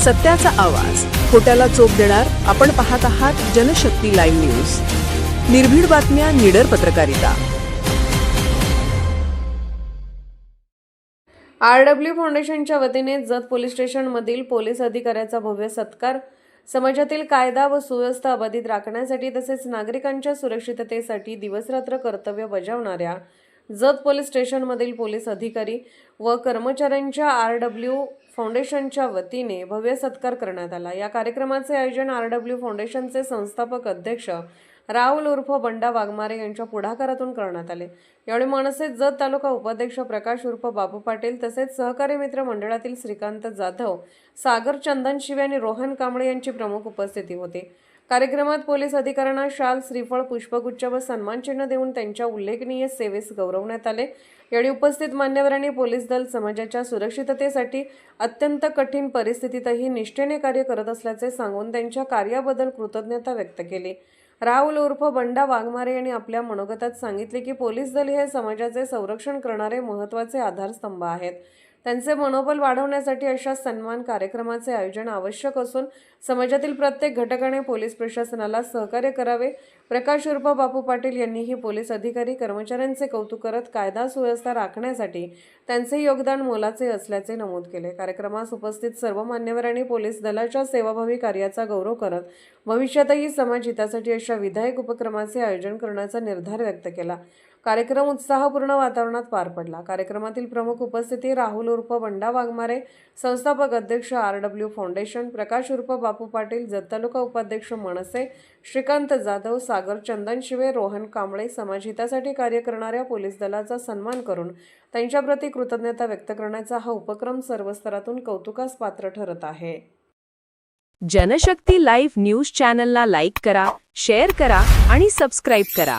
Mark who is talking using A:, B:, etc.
A: सत्याचा आवाज, खोट्याला चोप देणार. आपण पाहत आहात जनशक्ती लाईव्ह न्यूज. निर्भीड बातम्या, निडर पत्रकारिता.
B: आरडब्ल्यू फाउंडेशनच्या वतीने जत पोलीस स्टेशनमधील पोलीस अधिकाऱ्याचा भव्य सत्कार. समाजातील कायदा व सुव्यवस्था अबाधित राखण्यासाठी तसेच नागरिकांच्या सुरक्षिततेसाठी दिवसरात्र कर्तव्य बजावणाऱ्या जत पोलीस स्टेशनमधील पोलीस अधिकारी व कर्मचाऱ्यांच्या आरडब्ल्यू फाउंडेशनच्या वतीने भव्य सत्कार करण्यात आला. या कार्यक्रमाचे आयोजन आरडब्ल्यू फाउंडेशनचे संस्थापक अध्यक्ष राहुल उर्फ बंडा वाघमारे यांच्या पुढाकारातून करण्यात आले. यावेळी मनसे जत तालुका उपाध्यक्ष प्रकाश उर्फ बाबू पाटील तसेच सहकारी मित्र मंडळातील श्रीकांत जाधव, सागर चंदन शिवे आणि रोहन कांबळे यांची प्रमुख उपस्थिती होती. कार्यक्रमात पोलीस अधिकाऱ्यांना शाल, श्रीफळ, पुष्पगुच्छ व सन्मानचिन्ह देऊन त्यांच्या उल्लेखनीय सेवेस गौरवण्यात आले. यावेळी उपस्थित मान्यवरांनी पोलीस दल समाजाच्या सुरक्षिततेसाठी अत्यंत कठीण परिस्थितीतही निष्ठेने कार्य करत असल्याचे सांगून त्यांच्या कार्याबद्दल कृतज्ञता व्यक्त केली. राहुल उर्फ बंडा वाघमारे यांनी आपल्या मनोगतात सांगितले की पोलीस दल हे समाजाचे संरक्षण करणारे महत्त्वाचे आधारस्तंभ आहेत. त्यांचे मनोबल वाढवण्यासाठी अशा सन्मान कार्यक्रमाचे आयोजन आवश्यक असून समाजातील प्रत्येक घटकाने पोलीस प्रशासनाला सहकार्य करावे. प्रकाश उर्फ बापू पाटील यांनीही पोलीस अधिकारी कर्मचाऱ्यांचे कौतुक करत कायदा सुव्यवस्था राखण्यासाठी त्यांचे योगदान मोलाचे असल्याचे नमूद केले. कार्यक्रमास उपस्थित सर्व मान्यवरांनी पोलीस दलाच्या सेवाभावी कार्याचा गौरव करत भविष्यातही समाज हितासाठी अशा विधायक उपक्रमाचे आयोजन करण्याचा निर्धार व्यक्त केला. कार्यक्रम उत्साहपूर्ण वातावरणात पार पडला. कार्यक्रमातील प्रमुख उपस्थिती राहुल उर्फ बंडा वाघमारे, संस्थापक अध्यक्ष आरडब्ल्यू फाउंडेशन, प्रकाश उर्फ बापू पाटील, जत तालुका उपाध्यक्ष मनसे, श्रीकांत जाधव, सागर चंदन शिवे, रोहन कांबळे, समाजहितासाठी कार्य करणाऱ्या पोलीस दलाचा सन्मान करून त्यांच्याप्रती कृतज्ञता व्यक्त करण्याचा हा उपक्रम सर्व स्तरातून कौतुकास पात्र ठरत आहे.
A: जनशक्ती लाईव्ह न्यूज चॅनलला लाईक करा, शेअर करा आणि सबस्क्राईब करा.